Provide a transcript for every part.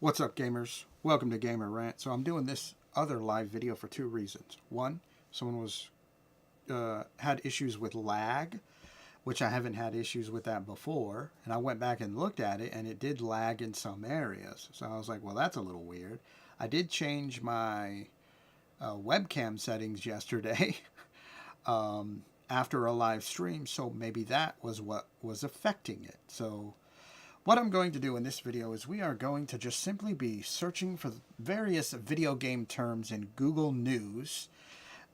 What's up, gamers? Welcome to Gamer Rant. So I'm doing this other live video for two reasons. One, someone had issues with lag, which I haven't had issues with that before, and I went back and looked at it, and it did lag in some areas. So I was like, well, that's a little weird. I did change my webcam settings yesterday after a live stream, so maybe that was what was affecting it. So what I'm going to do in this video is we are going to just simply be searching for various video game terms in Google News,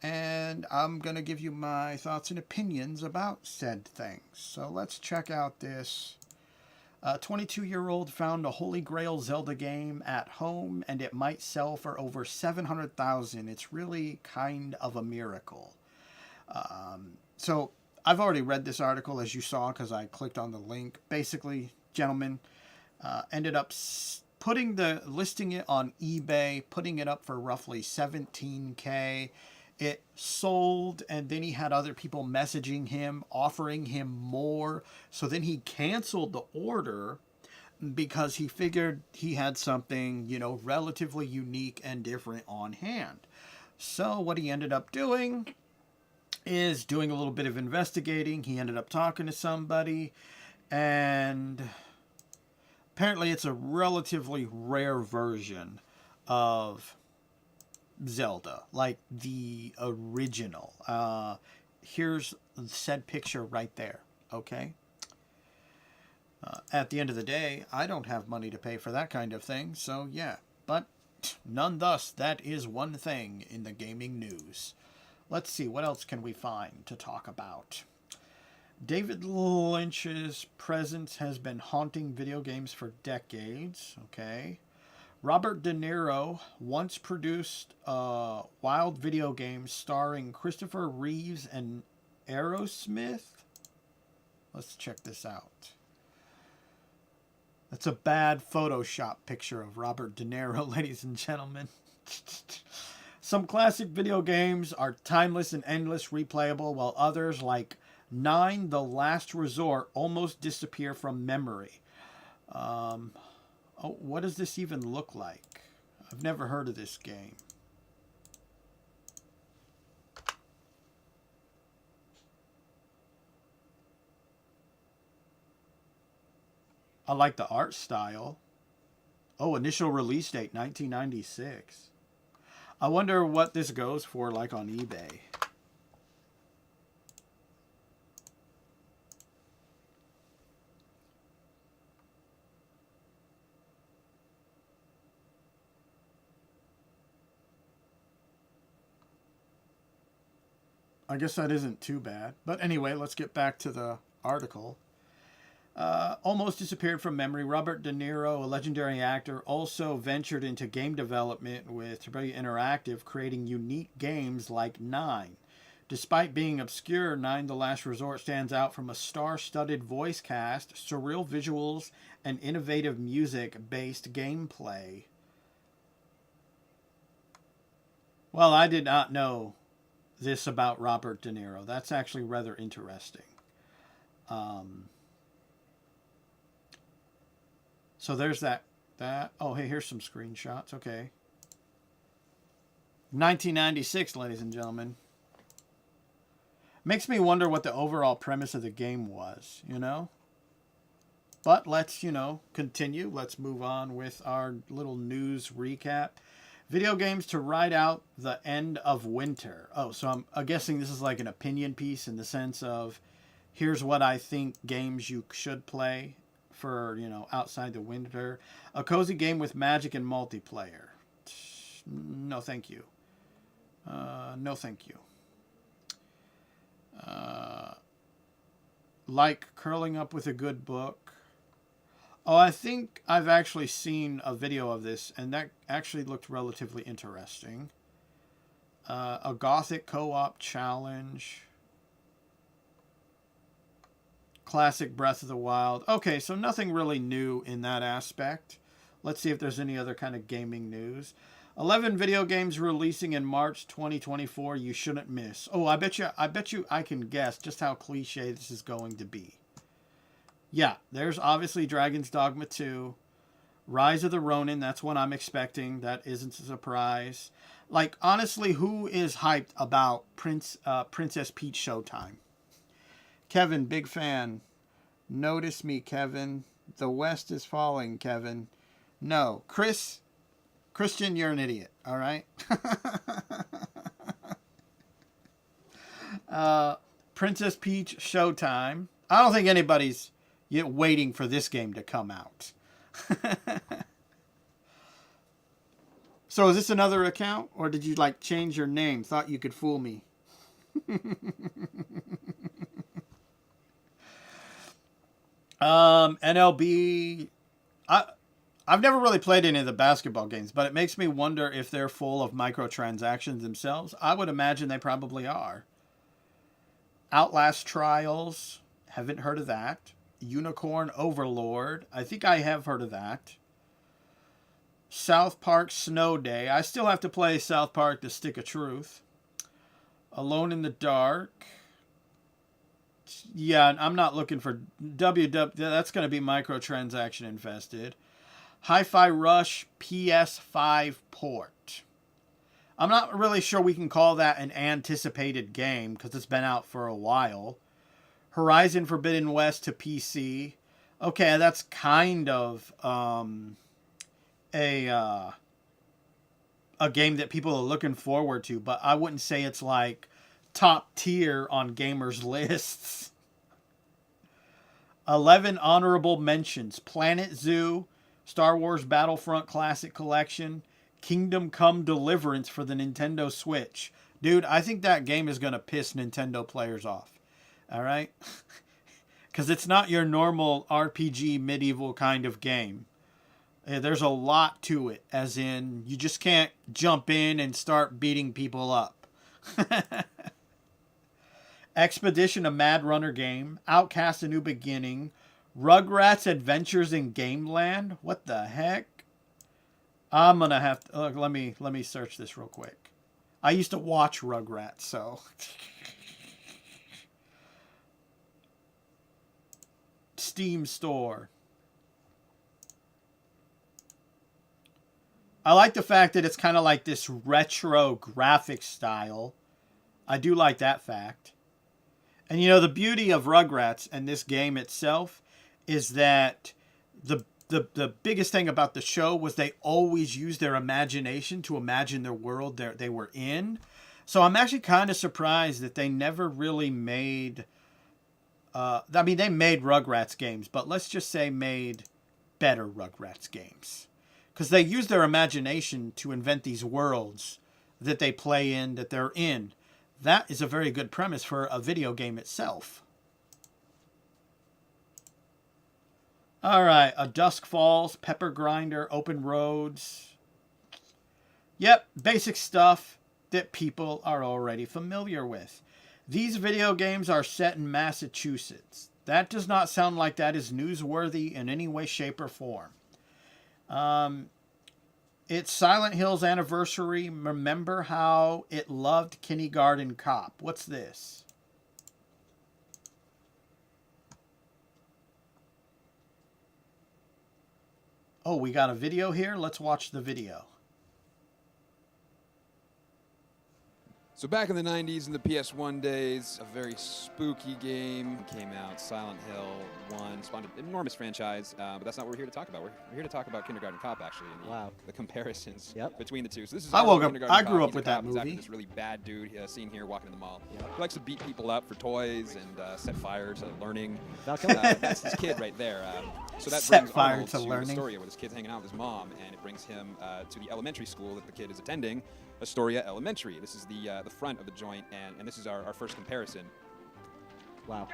and I'm going to give you my thoughts and opinions about said things. So let's check out this. A 22-year-old found a Holy Grail Zelda game at home, and it might sell for over 700,000. It's really kind of a miracle. So I've already read this article, as you saw, because I clicked on the link. Basically, gentleman ended up listing it on eBay, putting it up for roughly 17K. It sold, and then he had other people messaging him, offering him more. So then he canceled the order because he figured he had something, relatively unique and different on hand. So what he ended up doing is doing a little bit of investigating. He ended up talking to somebody, and apparently it's a relatively rare version of Zelda, like the original. Here's said picture right there, okay? At the end of the day, I don't have money to pay for that kind of thing, so yeah. But none thus, that is one thing in the gaming news. Let's see, what else can we find to talk about? David Lynch's presence has been haunting video games for decades. Okay. Robert De Niro once produced a wild video game starring Christopher Reeves and Aerosmith. Let's check this out. That's a bad Photoshop picture of Robert De Niro, ladies and gentlemen. Some classic video games are timeless and endless replayable, while others, like 9 The Last Resort, almost disappear from memory. What does this even look like? I've never heard of this game. I like the art style. Oh, initial release date, 1996. I wonder what this goes for, like, on eBay. I guess that isn't too bad. But anyway, let's get back to the article. Almost disappeared from memory. Robert De Niro, a legendary actor, also ventured into game development with Rebellion Interactive, creating unique games like 9. Despite being obscure, 9 The Last Resort stands out from a star-studded voice cast, surreal visuals, and innovative music-based gameplay. Well, I did not know this about Robert De Niro. That's actually rather interesting. So there's that. Oh, hey, here's some screenshots. Okay. 1996, ladies and gentlemen. Makes me wonder what the overall premise of the game was, But let's, continue. Let's move on with our little news recap. Video games to ride out the end of winter. Oh, so I'm guessing this is like an opinion piece in the sense of here's what I think games you should play for, outside the winter. A cozy game with magic and multiplayer. No, thank you. No, thank you. Like curling up with a good book. Oh, I think I've actually seen a video of this, and that actually looked relatively interesting. A gothic co-op challenge. Classic Breath of the Wild. Okay, so nothing really new in that aspect. Let's see if there's any other kind of gaming news. 11 video games releasing in March 2024 you shouldn't miss. Oh, I bet you I can guess just how cliche this is going to be. Yeah, there's obviously Dragon's Dogma 2. Rise of the Ronin, that's what I'm expecting. That isn't a surprise. Like, honestly, who is hyped about Princess Peach Showtime? Kevin, big fan. Notice me, Kevin. The West is falling, Kevin. No. Christian, you're an idiot, all right? Princess Peach Showtime. I don't think anybody's yet waiting for this game to come out. So is this another account, or did you like change your name? Thought you could fool me. NLB. I've never really played any of the basketball games, but it makes me wonder if they're full of microtransactions themselves. I would imagine they probably are. Outlast Trials. Haven't heard of that. Unicorn Overlord. I think I have heard of that. South Park Snow Day. I still have to play South Park The Stick of Truth. Alone in the Dark. Yeah, I'm not looking for WW. That's going to be microtransaction infested. Hi-Fi Rush PS5 port. I'm not really sure we can call that an anticipated game because it's been out for a while. Horizon Forbidden West to PC. Okay, that's kind of a game that people are looking forward to, but I wouldn't say it's like top tier on gamers' lists. 11 honorable mentions. Planet Zoo, Star Wars Battlefront Classic Collection, Kingdom Come Deliverance for the Nintendo Switch. Dude, I think that game is going to piss Nintendo players off. All right? Because it's not your normal RPG medieval kind of game. There's a lot to it, as in you just can't jump in and start beating people up. Expedition, a Mad Runner game. Outcast, a New Beginning. Rugrats Adventures in Gameland. What the heck? I'm gonna have to let me search this real quick. I used to watch Rugrats, so Steam store. I like the fact that it's kind of like this retro graphic style. I do like that fact. And you know, the beauty of Rugrats and this game itself is that the biggest thing about the show was they always used their imagination to imagine their world they were in. So I'm actually kind of surprised that they never really made... they made Rugrats games, but let's just say made better Rugrats games. Because they use their imagination to invent these worlds that they play in, that they're in. That is a very good premise for a video game itself. All right, A Dusk Falls, Pepper Grinder, Open Roads. Yep, basic stuff that people are already familiar with. These video games are set in Massachusetts. That does not sound like that is newsworthy in any way, shape, or form. It's Silent Hill's anniversary. Remember how it loved Kindergarten Cop. What's this? Oh, we got a video here? Let's watch the video. So back in the 90s, in the PS1 days, a very spooky game came out, Silent Hill 1, spawned an enormous franchise, but that's not what we're here to talk about. We're here to talk about Kindergarten Cop, actually, and the comparisons between the two. So this is I grew up with that movie. After this really bad dude seen here walking in the mall. He likes to beat people up for toys and set fire to learning. That's this kid right there. So that set brings fire Arnold to learning. Astoria, where this kid's hanging out with his mom, and it brings him to the elementary school that the kid is attending, Astoria Elementary. This is the front of the joint, and this is our first comparison. Wow.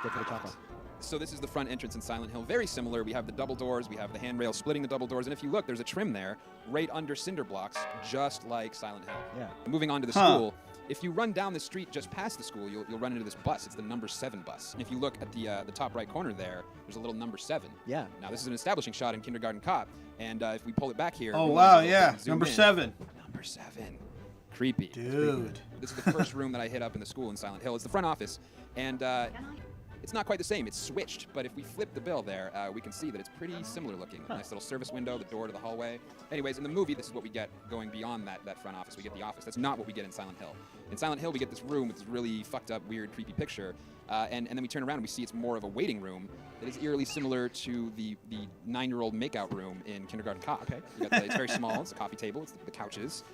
Get to the top. So this is the front entrance in Silent Hill. Very similar. We have the double doors. We have the handrail splitting the double doors. And if you look, there's a trim there right under cinder blocks, just like Silent Hill. Yeah. Moving on to the school. If you run down the street just past the school, you'll run into this bus. It's the number 7 bus. And if you look at the top right corner there, there's a little number 7. Yeah. Now, this is an establishing shot in Kindergarten Cop. And if we pull it back here... Oh, wow, yeah. Number 7. Number 7. Creepy. Dude. This is the first room that I hit up in the school in Silent Hill. It's the front office. And It's not quite the same. It's switched. But if we flip the bill there, we can see that it's pretty similar looking. Nice little service window, the door to the hallway. Anyways, in the movie, this is what we get going beyond that front office. We get the office. That's not what we get in Silent Hill. In Silent Hill, we get this room with this really fucked up, weird, creepy picture. And then we turn around and we see it's more of a waiting room that is eerily similar to the 9-year-old makeout room in Kindergarten Cop. Okay. It's very small. It's a coffee table. It's the couches.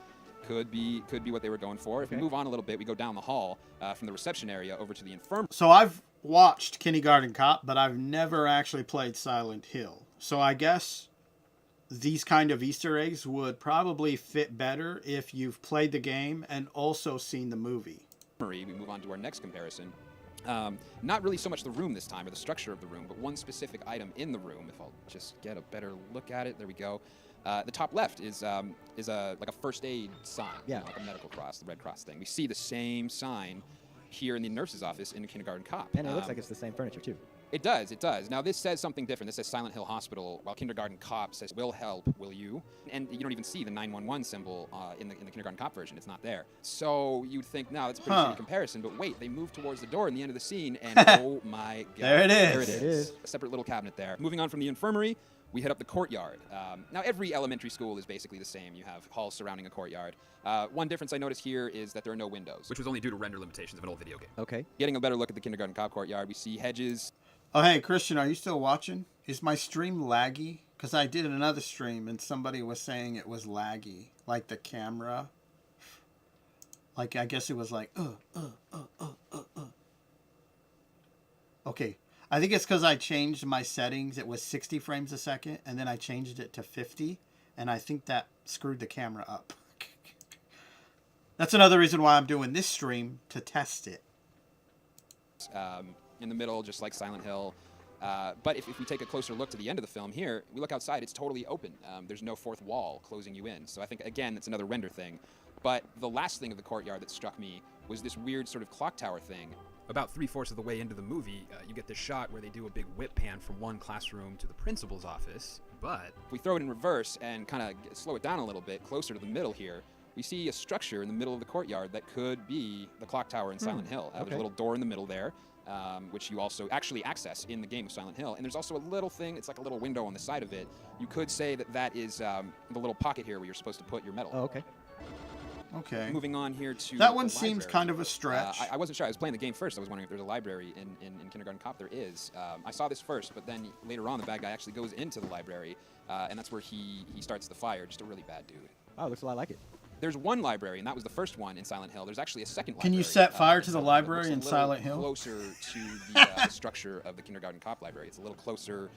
Could be what they were going for. If we move on a little bit, we go down the hall from the reception area over to the infirmary. So I've watched Kindergarten Cop, but I've never actually played Silent Hill. So I guess these kind of Easter eggs would probably fit better if you've played the game and also seen the movie. We move on to our next comparison. Not really so much the room this time, or the structure of the room, but one specific item in the room. If I'll just get a better look at it, there we go. The top left is like a first aid sign, Yeah. like a medical cross, the Red Cross thing. We see the same sign here in the nurse's office in Kindergarten Cop. And it looks like it's the same furniture, too. It does, it does. Now, this says something different. This says Silent Hill Hospital, while Kindergarten Cop says, "Will help, will you?" And you don't even see the 911 symbol in the Kindergarten Cop version. It's not there. So you'd think, no, that's a pretty shitty comparison. But wait, they move towards the door in the end of the scene, and oh my God. There it is. There it It is. is. A separate little cabinet there. Moving on from the infirmary, we hit up the courtyard. Now, every elementary school is basically the same. You have halls surrounding a courtyard. One difference I noticed here is that there are no windows, which was only due to render limitations of an old video game. Okay. Getting a better look at the Kindergarten Cop courtyard, we see hedges. Oh, hey, Christian, are you still watching? Is my stream laggy? Because I did another stream and somebody was saying it was laggy. Like the camera. Like, I guess it was like, Okay. I think it's because I changed my settings. It was 60 frames a second, and then I changed it to 50, and I think that screwed the camera up. That's another reason why I'm doing this stream, to test it. In the middle, just like Silent Hill. But if we take a closer look to the end of the film here, we look outside, it's totally open. There's no fourth wall closing you in. So I think, again, that's another render thing. But the last thing of the courtyard that struck me was this weird sort of clock tower thing. About 3/4 of the way into the movie, you get this shot where they do a big whip pan from one classroom to the principal's office, but If we throw it in reverse and kind of slow it down a little bit, closer to the middle here, we see a structure in the middle of the courtyard that could be the clock tower in Silent Hill. There's a little door in the middle there, which you also actually access in the game of Silent Hill. And there's also a little thing, it's like a little window on the side of it. You could say that is the little pocket here where you're supposed to put your metal. Oh, okay. Okay. Moving on here to That the one seems library. kind of a stretch. I wasn't sure. I was playing the game first. I was wondering if there's a library in Kindergarten Cop. There is. I saw this first, but then later on, the bad guy actually goes into the library, and that's where he starts the fire. Just a really bad dude. Oh, it looks a lot like it. There's one library, and that was the first one in Silent Hill. There's actually a second library. Can you set fire in to the Silent Hill. It library looks a in little Silent Hill? Closer to the structure of the Kindergarten Cop library. It's a little closer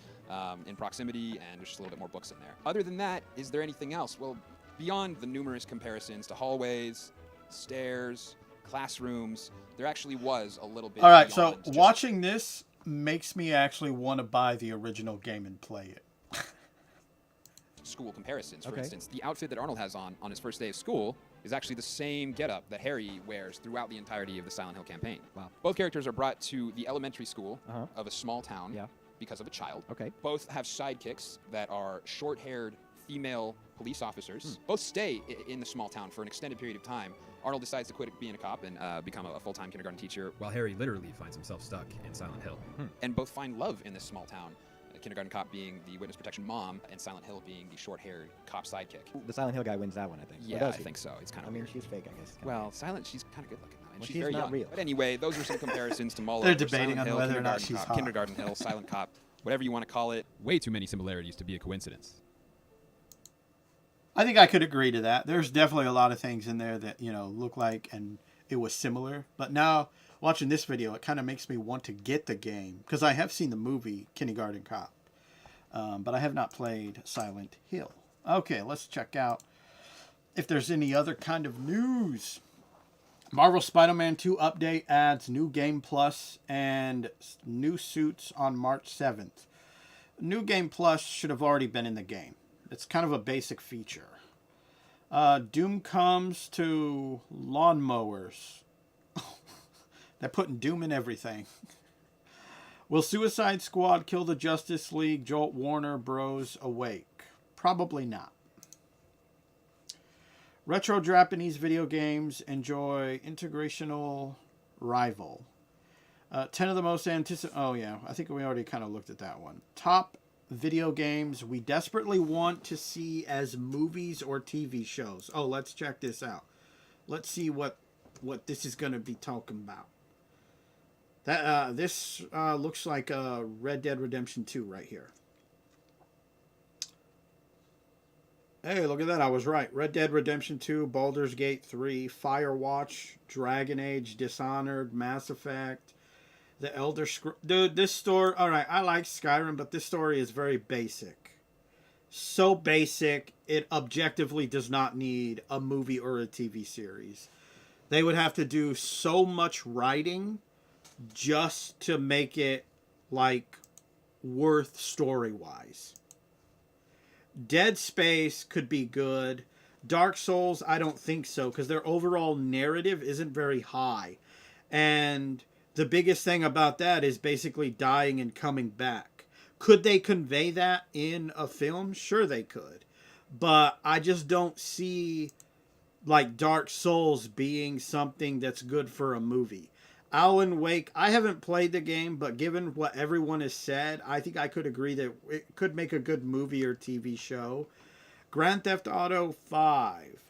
in proximity, and there's just a little bit more books in there. Other than that, is there anything else? Well, beyond the numerous comparisons to hallways, stairs, classrooms, there actually was a little bit. All right, so beyond just watching this makes me actually want to buy the original game and play it. school comparisons. For Okay. instance, the outfit that Arnold has on his first day of school is actually the same getup that Harry wears throughout the entirety of the Silent Hill campaign. Wow. Both characters are brought to the elementary school Uh-huh. of a small town Yeah. because of a child. Okay. Both have sidekicks that are short-haired female police officers. Both stay in the small town for an extended period of time. Arnold decides to quit being a cop and become a full-time kindergarten teacher, while Harry literally finds himself stuck in Silent Hill. and both find love in this small town. Kindergarten Cop being the witness protection mom, and Silent Hill being the short-haired cop sidekick. The Silent Hill guy wins that one, I think. Or Yeah, does I he? think so. It's kind I of mean, weird. she's fake, I guess. Well, Silent, she's kind of good looking though, and Well, she's she's very not young. real. But anyway, those are some comparisons to mull They're over debating Silent on Hill, whether or not Kindergarten she's Cop, hot. Kindergarten Hill, Silent Cop, whatever you want to call it. Way too many similarities to be a coincidence. I think I could agree to that. There's definitely a lot of things in there that, look like and it was similar. But now, watching this video, it kind of makes me want to get the game. Because I have seen the movie Kindergarten Cop. But I have not played Silent Hill. Okay, let's check out if there's any other kind of news. Marvel Spider-Man 2 update adds new game plus and new suits on March 7th. New game plus should have already been in the game. It's kind of a basic feature. Doom comes to lawnmowers. They're putting Doom in everything. Will Suicide Squad kill the Justice League? Jolt Warner Bros. Awake? Probably not. Retro Japanese video games enjoy integrational rival. 10 of the most anticipated. Oh, yeah. I think we already kind of looked at that one. Top video games we desperately want to see as movies or TV shows. Oh, let's check this out. Let's see what this is going to be talking about. This looks like Red Dead Redemption 2 right here. Hey, look at that. I was right. Red Dead Redemption 2, Baldur's Gate 3, Firewatch, Dragon Age, Dishonored, Mass Effect, The Elder Scrolls. Dude, this story... Alright, I like Skyrim, but this story is very basic. So basic, it objectively does not need a movie or a TV series. They would have to do so much writing just to make it, like, worth story-wise. Dead Space could be good. Dark Souls, I don't think so, because their overall narrative isn't very high. And the biggest thing about that is basically dying and coming back. Could they convey that in a film? Sure they could. But I just don't see, like, Dark Souls being something that's good for a movie. Alan Wake, I haven't played the game, but given what everyone has said, I think I could agree that it could make a good movie or TV show. Grand Theft Auto 5.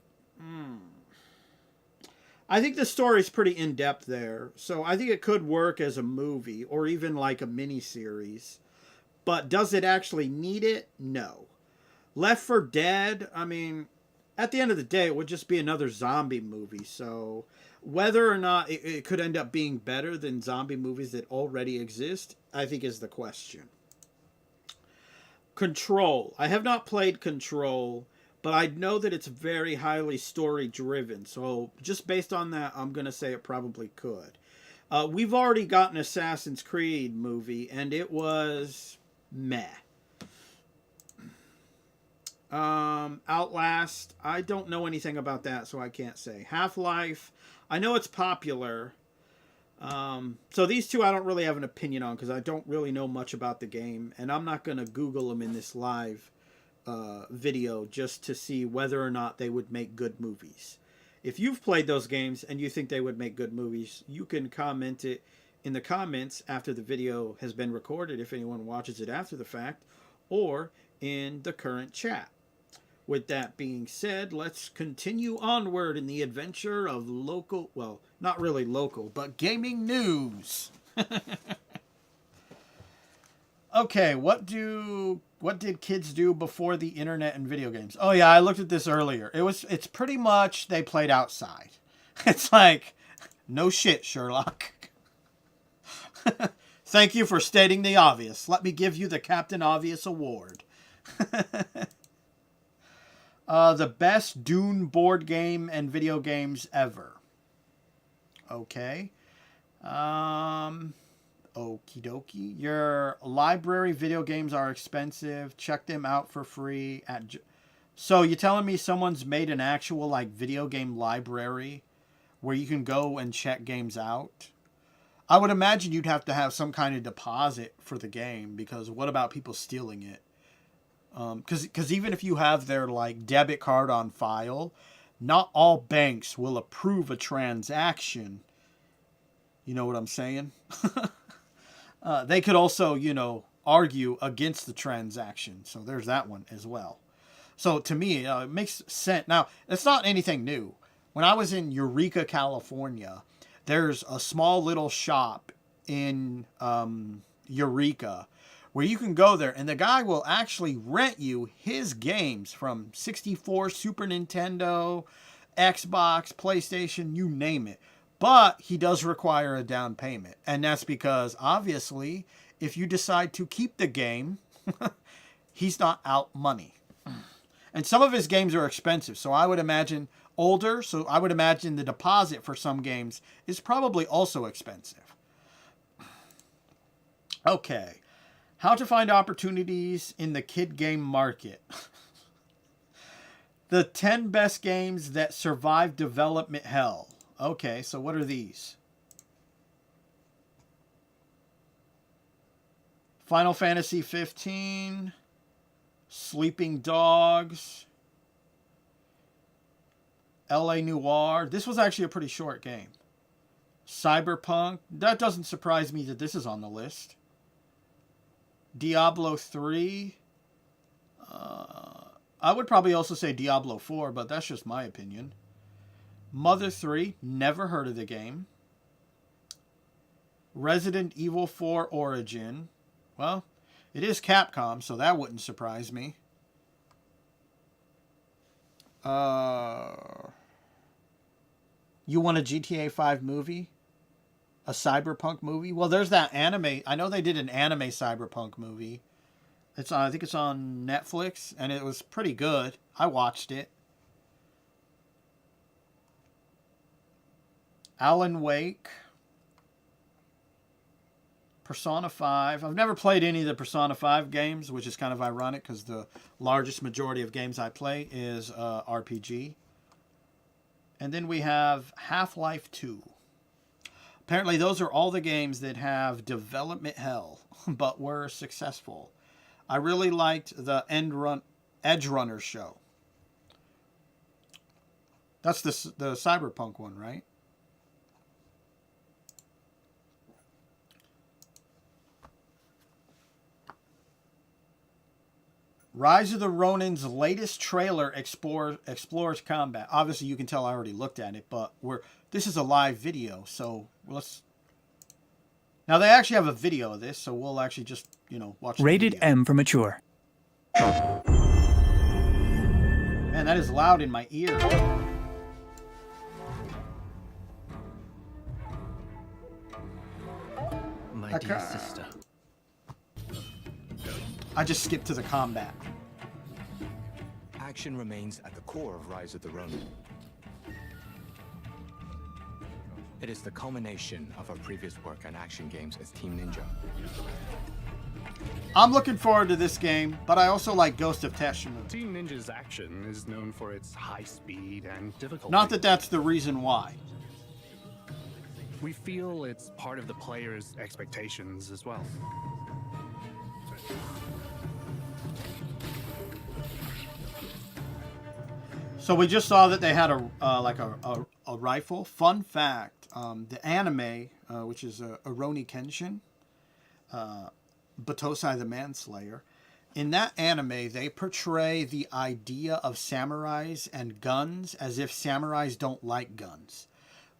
I think the story's pretty in-depth there, so I think it could work as a movie or even like a mini-series. But does it actually need it? No. Left 4 Dead, I mean, at the end of the day, it would just be another zombie movie, so... Whether or not it could end up being better than zombie movies that already exist, I think is the question. Control. I have not played Control, but I know that it's very highly story-driven. So just based on that, I'm going to say it probably could. We've already got an Assassin's Creed movie, and it was meh. Outlast. I don't know anything about that, so I can't say. Half-Life. I know it's popular. So these two I don't really have an opinion on because I don't really know much about the game. And I'm not going to Google them in this live video just to see whether or not they would make good movies. If you've played those games and you think they would make good movies, you can comment it in the comments after the video has been recorded if anyone watches it after the fact, or in the current chat. With that being said, let's continue onward in the adventure of local, well, not really local, but gaming news. Okay, what did kids do before the internet and video games? Oh yeah, I looked at this earlier. It's pretty much they played outside. It's like, no shit, Sherlock. Thank you for stating the obvious. Let me give you the Captain Obvious Award. The best Dune board game and video games ever. Okay. Okie dokie. Your library video games are expensive. Check them out for free. So you're telling me someone's made an actual like video game library where you can go and check games out? I would imagine you'd have to have some kind of deposit for the game, because what about people stealing it? Because even if you have their like debit card on file, not all banks will approve a transaction. You know what I'm saying? They could also, argue against the transaction. So there's that one as well. So to me, it makes sense. Now, it's not anything new. When I was in Eureka, California, there's a small little shop in Eureka where you can go there and the guy will actually rent you his games from 64, Super Nintendo, Xbox, PlayStation, you name it. But he does require a down payment. And that's because, obviously, if you decide to keep the game, he's not out money. And some of his games are expensive, so I would imagine older, so I would imagine the deposit for some games is probably also expensive. Okay. How to find opportunities in the kid game market. The 10 best games that survived development hell. Okay, so what are these? Final Fantasy 15, Sleeping Dogs, LA Noire. This was actually a pretty short game. Cyberpunk. That doesn't surprise me that this is on the list. Diablo 3. I would probably also say Diablo 4, but that's just my opinion. Mother 3. Never heard of the game. Resident Evil 4 Origin. Well, it is Capcom, so that wouldn't surprise me. You want a GTA 5 movie? A Cyberpunk movie? Well, there's that anime. I know they did an anime Cyberpunk movie. I think it's on Netflix, and it was pretty good. I watched it. Alan Wake. Persona 5. I've never played any of the Persona 5 games, which is kind of ironic because the largest majority of games I play is RPG. And then we have Half-Life 2. Apparently those are all the games that have development hell, but were successful. I really liked the Edge Runner show. That's the Cyberpunk one, right? Rise of the Ronin's latest trailer explores combat. Obviously, you can tell I already looked at it, but this is a live video, so let's. Now they actually have a video of this, so we'll actually just watch. Rated M for mature. Man, that is loud in my ear. My dear sister. I just skipped to the combat. Action remains at the core of Rise of the Ronin. It is the culmination of our previous work on action games as Team Ninja. I'm looking forward to this game, but I also like Ghost of Tsushima. Team Ninja's action is known for its high speed and difficulty. Not that that's the reason why. We feel it's part of the player's expectations as well. So we just saw that they had a rifle. Fun fact: the anime, which is Rurouni Kenshin, Batosai the Manslayer, in that anime they portray the idea of samurais and guns as if samurais don't like guns,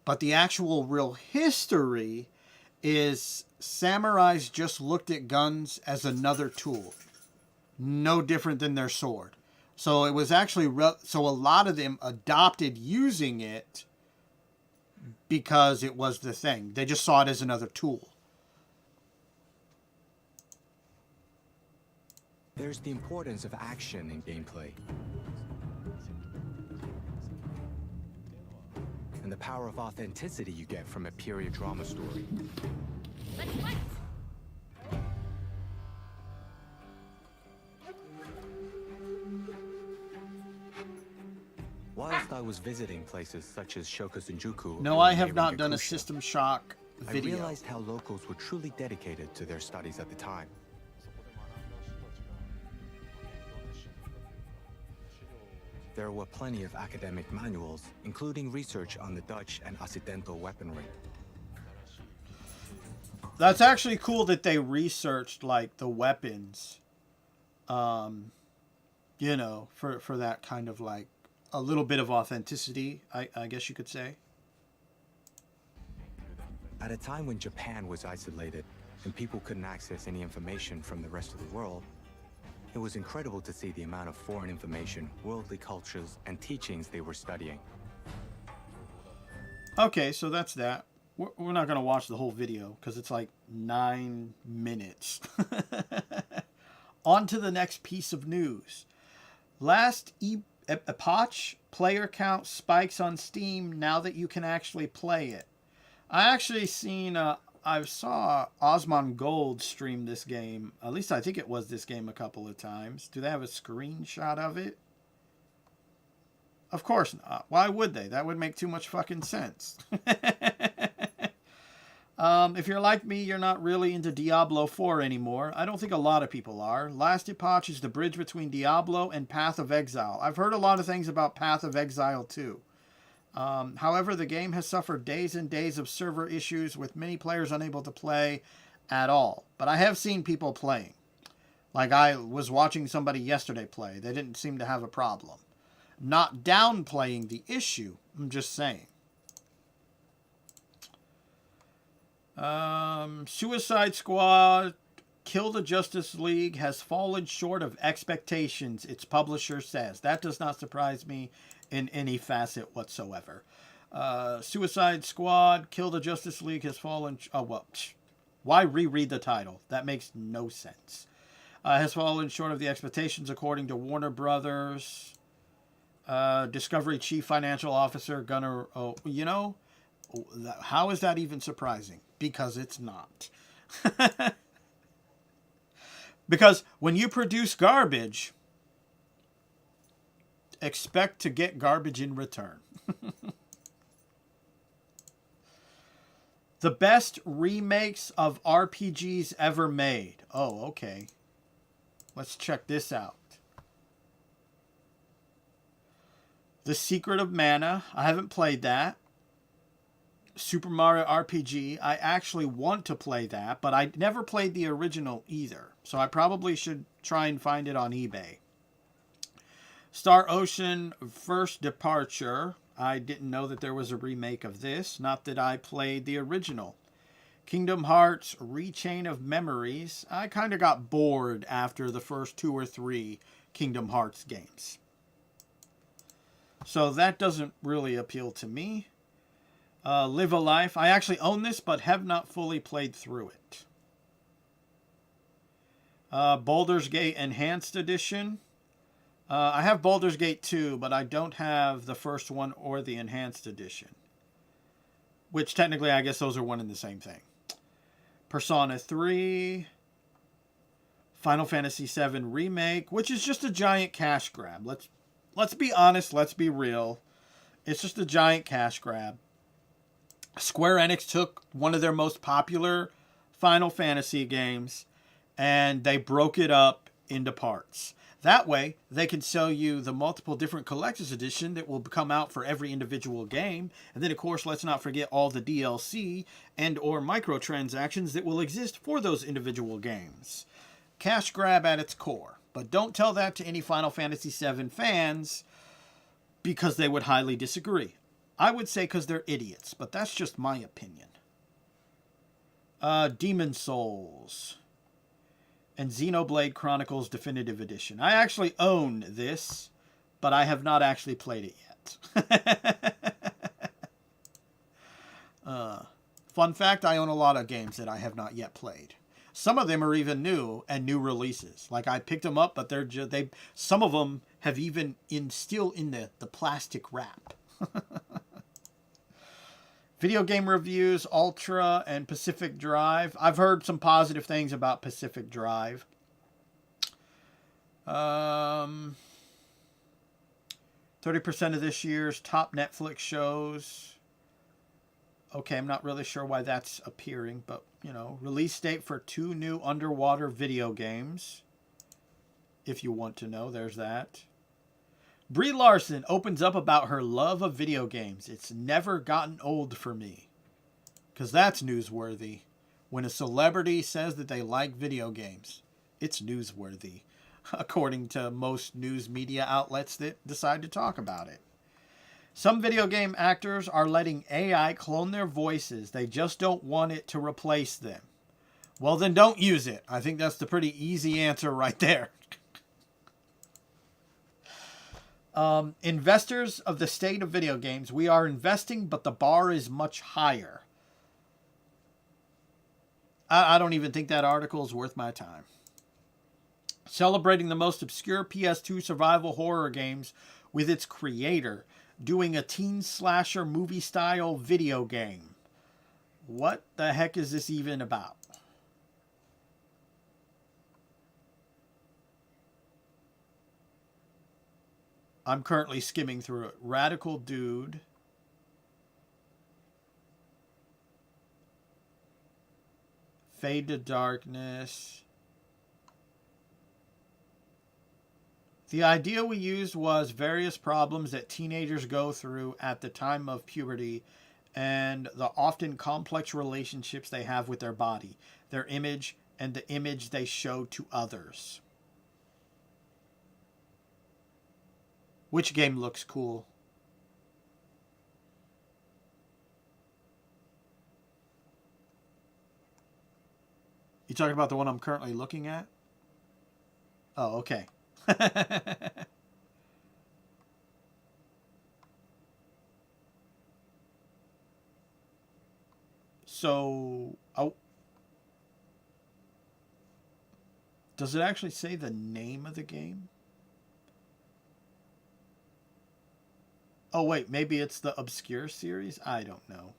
but the actual real history is samurais just looked at guns as another tool, no different than their sword. So it was actually, so a lot of them adopted using it because it was the thing. They just saw it as another tool. There's the importance of action in gameplay. And the power of authenticity you get from a period drama story. Whilst I was visiting places such as Shokosunjuku... No, I have not done a System Shock video. I realized how locals were truly dedicated to their studies at the time. There were plenty of academic manuals, including research on the Dutch and Occidental weaponry. That's actually cool that they researched, like, the weapons, for that kind of, like, a little bit of authenticity, I guess you could say. At a time when Japan was isolated and people couldn't access any information from the rest of the world, it was incredible to see the amount of foreign information, worldly cultures, and teachings they were studying. Okay, so that's that. We're not going to watch the whole video because it's like 9 minutes. On to the next piece of news. Last Epoch player count spikes on Steam now that you can actually play it. I actually I saw Osmond Gold stream this game. At least I think it was this game a couple of times. Do they have a screenshot of it? Of course not. Why would they? That would make too much fucking sense. If you're like me, you're not really into Diablo 4 anymore. I don't think a lot of people are. Last Epoch is the bridge between Diablo and Path of Exile. I've heard a lot of things about Path of Exile too. However, the game has suffered days and days of server issues with many players unable to play at all. But I have seen people playing. Like I was watching somebody yesterday play. They didn't seem to have a problem. Not downplaying the issue. I'm just saying. Suicide Squad Kill the Justice League has fallen short of expectations, its publisher says. That does not surprise me in any facet whatsoever. Suicide Squad Kill the Justice League has fallen... Oh, well, why reread the title? That makes no sense. Has fallen short of the expectations according to Warner Brothers. Discovery Chief Financial Officer Gunnar... Oh, you know, how is that even surprising? Because it's not. Because when you produce garbage, expect to get garbage in return. The best remakes of RPGs ever made. Oh, okay. Let's check this out. The Secret of Mana. I haven't played that. Super Mario RPG. I actually want to play that, but I never played the original either. So I probably should try and find it on eBay. Star Ocean First Departure. I didn't know that there was a remake of this. Not that I played the original. Kingdom Hearts Rechain of Memories. I kind of got bored after the first 2 or 3 Kingdom Hearts games. So that doesn't really appeal to me. Live a Life. I actually own this, but have not fully played through it. Baldur's Gate Enhanced Edition. I have Baldur's Gate 2, but I don't have the first one or the Enhanced Edition. Which technically, I guess those are one and the same thing. Persona 3. Final Fantasy VII Remake, which is just a giant cash grab. Let's be honest, let's be real. It's just a giant cash grab. Square Enix took one of their most popular Final Fantasy games and they broke it up into parts. That way, they can sell you the multiple different collector's edition that will come out for every individual game. And then, of course, let's not forget all the DLC and or microtransactions that will exist for those individual games. Cash grab at its core. But don't tell that to any Final Fantasy VII fans because they would highly disagree. I would say because they're idiots, but that's just my opinion. Demon Souls and Xenoblade Chronicles Definitive Edition. I actually own this, but I have not actually played it yet. Fun fact, I own a lot of games that I have not yet played. Some of them are even new and new releases. Like I picked them up, but some of them have even still in the plastic wrap. Video game reviews, Ultra and Pacific Drive. I've heard some positive things about Pacific Drive. 30% of this year's top Netflix shows. Okay, I'm not really sure why that's appearing, but, you know, release date for 2 new underwater video games. If you want to know, there's that. Brie Larson opens up about her love of video games. It's never gotten old for me. Because that's newsworthy. When a celebrity says that they like video games, it's newsworthy. According to most news media outlets that decide to talk about it. Some video game actors are letting AI clone their voices. They just don't want it to replace them. Well, then don't use it. I think that's the pretty easy answer right there. Investors of the state of video games. We are investing, but the bar is much higher. I don't even think that article is worth my time. Celebrating the most obscure PS2 survival horror games with its creator. Doing a teen slasher movie style video game. What the heck is this even about? I'm currently skimming through it. Radical Dude. Fade to Darkness. The idea we used was various problems that teenagers go through at the time of puberty and the often complex relationships they have with their body, their image, and the image they show to others. Which game looks cool? You talking about the one I'm currently looking at? Oh, okay. So, oh, does it actually say the name of the game? Oh, wait, maybe it's the Obscure series? I don't know.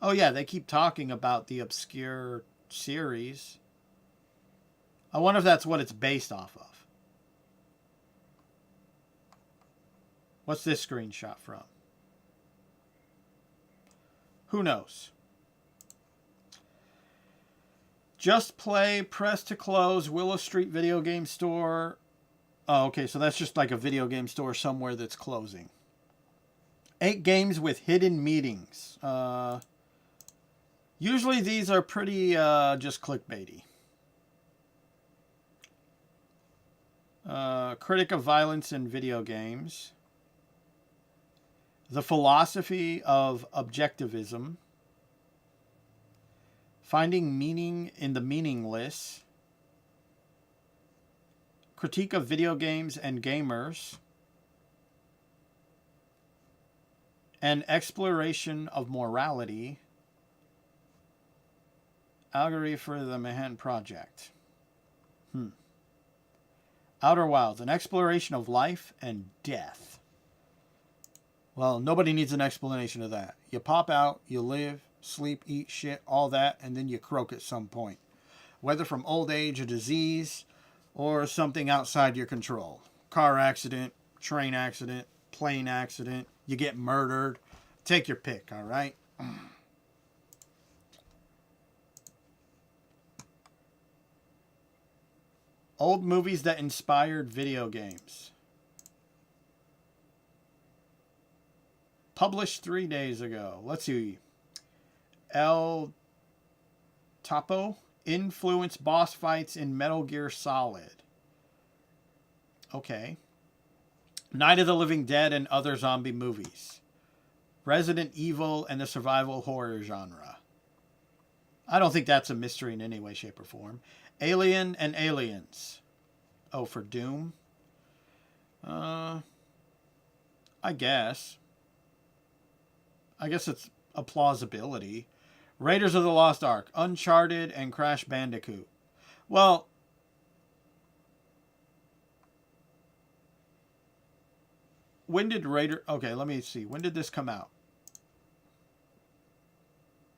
Oh, yeah, they keep talking about the Obscure series. I wonder if that's what it's based off of. What's this screenshot from? Who knows? Just Play, press to close, Willow Street Video Game Store. Oh, okay, so that's just like a video game store somewhere that's closing. 8 games with hidden meetings. Usually these are pretty just clickbaity. Critic of violence in video games. The philosophy of objectivism. Finding meaning in the meaningless. Critique of video games and gamers. An exploration of morality. Allegory for the Manhattan Project. Outer Wilds, an exploration of life and death. Well, nobody needs an explanation of that. You pop out, you live, sleep, eat shit, all that, and then you croak at some point. Whether from old age, a disease, or something outside your control. Car accident, train accident, plane accident, you get murdered. Take your pick, all right? Old movies that inspired video games. Published 3 days ago. Let's see. El Topo influenced boss fights in Metal Gear Solid. Okay. Night of the Living Dead and other zombie movies. Resident Evil and the survival horror genre. I don't think that's a mystery in any way, shape, or form. Alien and Aliens. Oh, for Doom? I guess. I guess it's a plausibility. Raiders of the Lost Ark, Uncharted, and Crash Bandicoot. Well, when did Okay, let me see. When did this come out?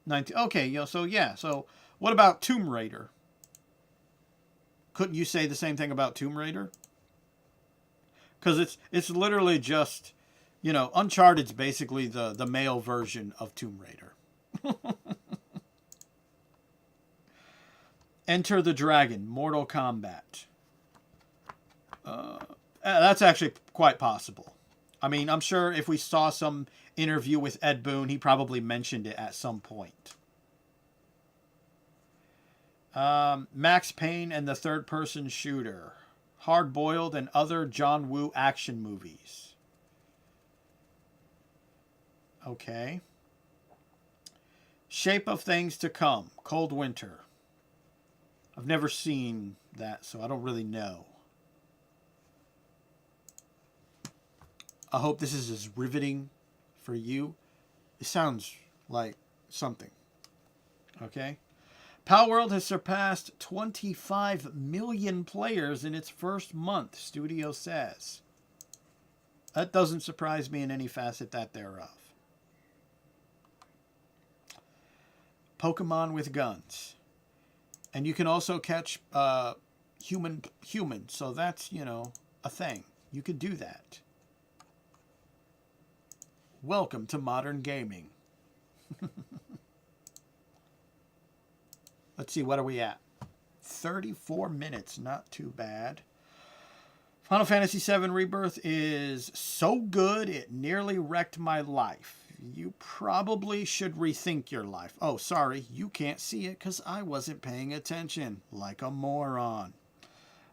19. Okay, so yeah. So what about Tomb Raider? Couldn't you say the same thing about Tomb Raider? Because it's literally just, Uncharted's basically the male version of Tomb Raider. Enter the Dragon, Mortal Kombat. That's actually quite possible. I mean, I'm sure if we saw some interview with Ed Boon, he probably mentioned it at some point. Max Payne and the third-person shooter. Hard Boiled and other John Woo action movies. Okay. Shape of Things to Come. Cold Winter. I've never seen that, so I don't really know. I hope this is as riveting for you. It sounds like something. Okay. Palworld has surpassed 25 million players in its first month, studio says. That doesn't surprise me in any facet that thereof. Pokemon with guns. And you can also catch human, so that's, a thing. You could do that. Welcome to modern gaming. Let's see, what are we at? 34 minutes. Not too bad. Final Fantasy VII Rebirth is so good it nearly wrecked my life. You probably should rethink your life. Oh, sorry, you can't see it because I wasn't paying attention. Like a moron.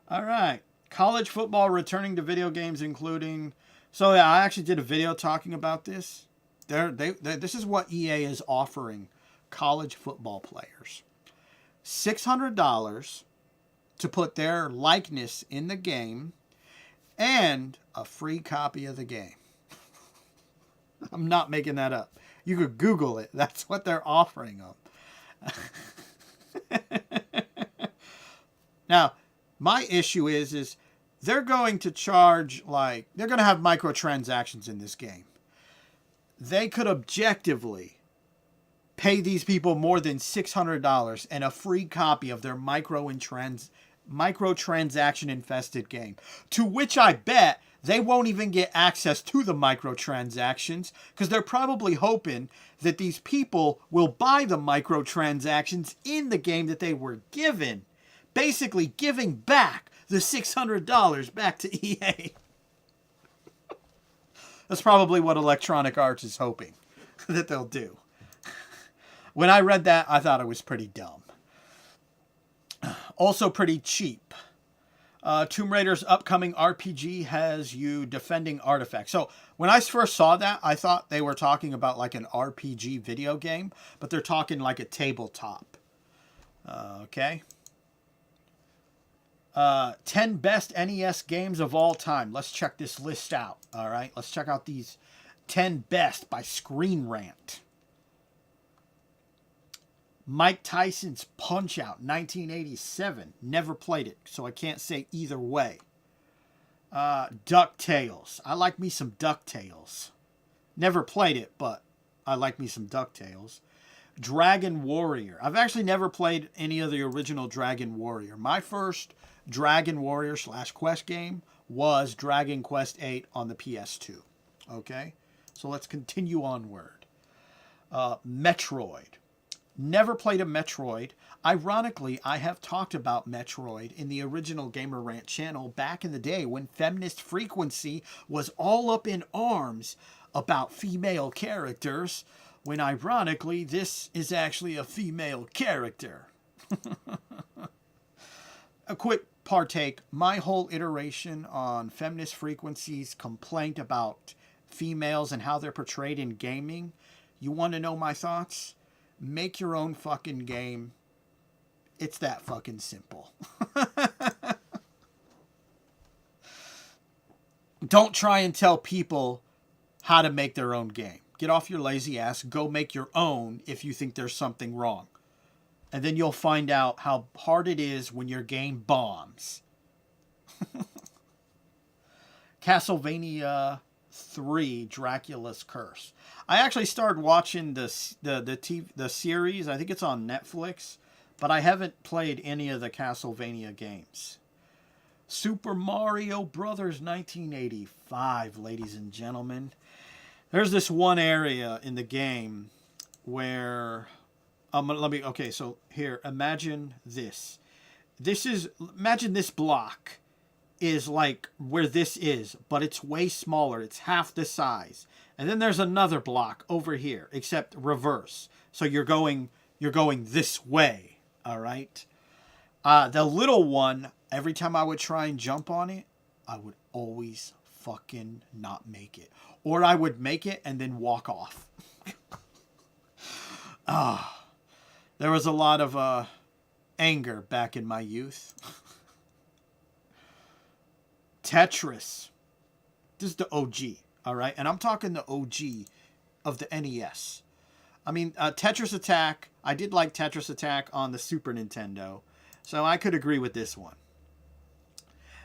All right. College football returning to video games, including... So, yeah, I actually did a video talking about this. This is what EA is offering college football players. $600 to put their likeness in the game and a free copy of the game. I'm not making that up. You could Google it. That's what they're offering them. Now, my issue is they're going to charge, like, they're going to have microtransactions in this game. They could objectively pay these people more than $600 and a free copy of their microtransaction infested game. To which I bet they won't even get access to the microtransactions because they're probably hoping that these people will buy the microtransactions in the game that they were given. Basically giving back the $600 back to EA. That's probably what Electronic Arts is hoping that they'll do. When I read that, I thought it was pretty dumb. Also pretty cheap. Tomb Raider's upcoming RPG has you defending artifacts. So when I first saw that, I thought they were talking about like an RPG video game, but they're talking like a tabletop. Okay. 10 best NES games of all time. Let's check this list out. All right. Let's check out these 10 best by Screen Rant. Mike Tyson's Punch-Out! 1987. Never played it, so I can't say either way. DuckTales. I like me some DuckTales. Never played it, but I like me some DuckTales. Dragon Warrior. I've actually never played any of the original Dragon Warrior. My first Dragon Warrior / Quest game was Dragon Quest VIII on the PS2. Okay? So let's continue onward. Metroid. Never played a Metroid. Ironically, I have talked about Metroid in the original Gamer Rant channel back in the day when Feminist Frequency was all up in arms about female characters, when ironically this is actually a female character. A quick partake. My whole iteration on Feminist Frequency's complaint about females and how they're portrayed in gaming. You want to know my thoughts? Make your own fucking game. It's that fucking simple. Don't try and tell people how to make their own game. Get off your lazy ass. Go make your own if you think there's something wrong. And then you'll find out how hard it is when your game bombs. Castlevania 3 Dracula's Curse. I actually started watching the series. I think it's on Netflix, but I haven't played any of the Castlevania games. Super Mario Brothers 1985, ladies and gentlemen. There's this one area in the game where okay, so here, imagine this. Imagine this block is like where this is, but it's way smaller. It's half the size. And then there's another block over here, except reverse. So you're going this way, all right? The little one, every time I would try and jump on it, I would always fucking not make it. Or I would make it and then walk off. There was a lot of anger back in my youth. Tetris. This is the OG, all right? And I'm talking the OG of the NES. I mean, Tetris Attack. I did like Tetris Attack on the Super Nintendo, so I could agree with this one.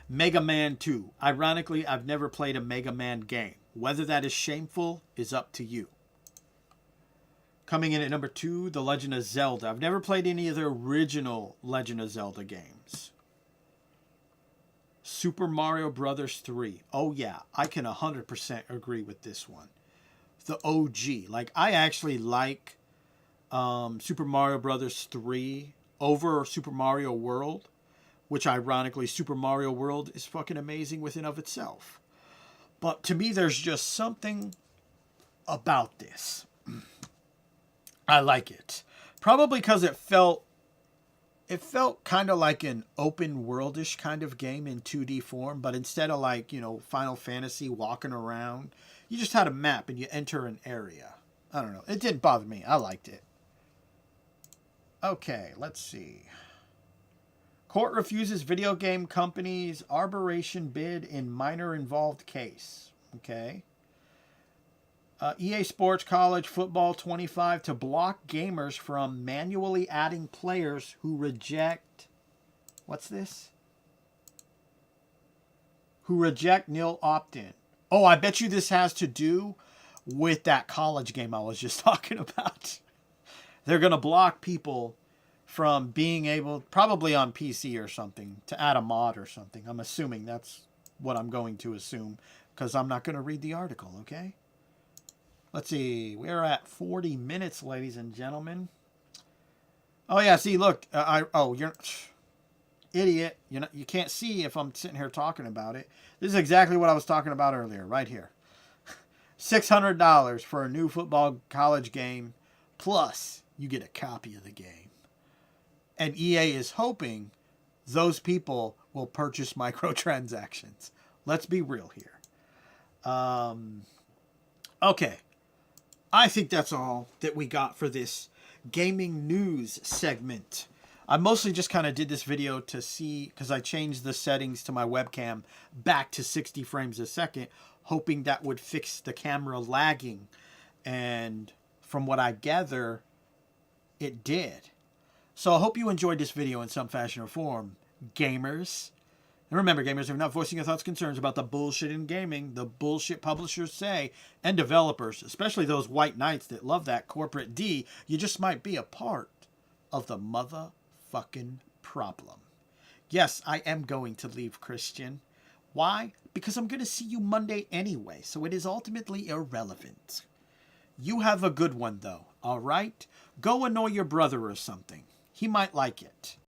Mega Man 2. Ironically, I've never played a Mega Man game. Whether that is shameful is up to you. Coming in at number 2, The Legend of Zelda. I've never played any of the original Legend of Zelda games. Super Mario Brothers 3. Oh yeah, I can 100% agree with this one. The OG. Like, I actually like Super Mario Brothers 3 over Super Mario World, which ironically Super Mario World is fucking amazing within of itself. But to me, there's just something about this. I like it. Probably because it felt kind of like an open worldish kind of game in 2D form, but instead of like, you know, Final Fantasy walking around, you just had a map and you enter an area. I don't know. It didn't bother me. I liked it. Okay, let's see. Court refuses video game companies' arbitration bid in minor involved case. Okay. EA Sports College Football 25 to block gamers from manually adding players who reject... What's this? Who reject nil opt-in. Oh, I bet you this has to do with that college game I was just talking about. They're going to block people from being able, probably on PC or something, to add a mod or something. I'm assuming that's what I'm going to assume, because I'm not going to read the article, okay? Let's see. We're at 40 minutes, ladies and gentlemen. Oh, yeah, see, look. You're... Idiot. You can't see if I'm sitting here talking about it. This is exactly what I was talking about earlier, right here. $600 for a new football college game, plus you get a copy of the game. And EA is hoping those people will purchase microtransactions. Let's be real here. Okay. I think that's all that we got for this gaming news segment. I mostly just kind of did this video to see, because I changed the settings to my webcam back to 60 frames a second, hoping that would fix the camera lagging. And from what I gather, it did. So I hope you enjoyed this video in some fashion or form, gamers. And remember, gamers, if you're not voicing your thoughts and concerns about the bullshit in gaming, the bullshit publishers say, and developers, especially those white knights that love that corporate D, you just might be a part of the motherfucking problem. Yes, I am going to leave, Christian. Why? Because I'm going to see you Monday anyway, so it is ultimately irrelevant. You have a good one, though, all right? Go annoy your brother or something. He might like it.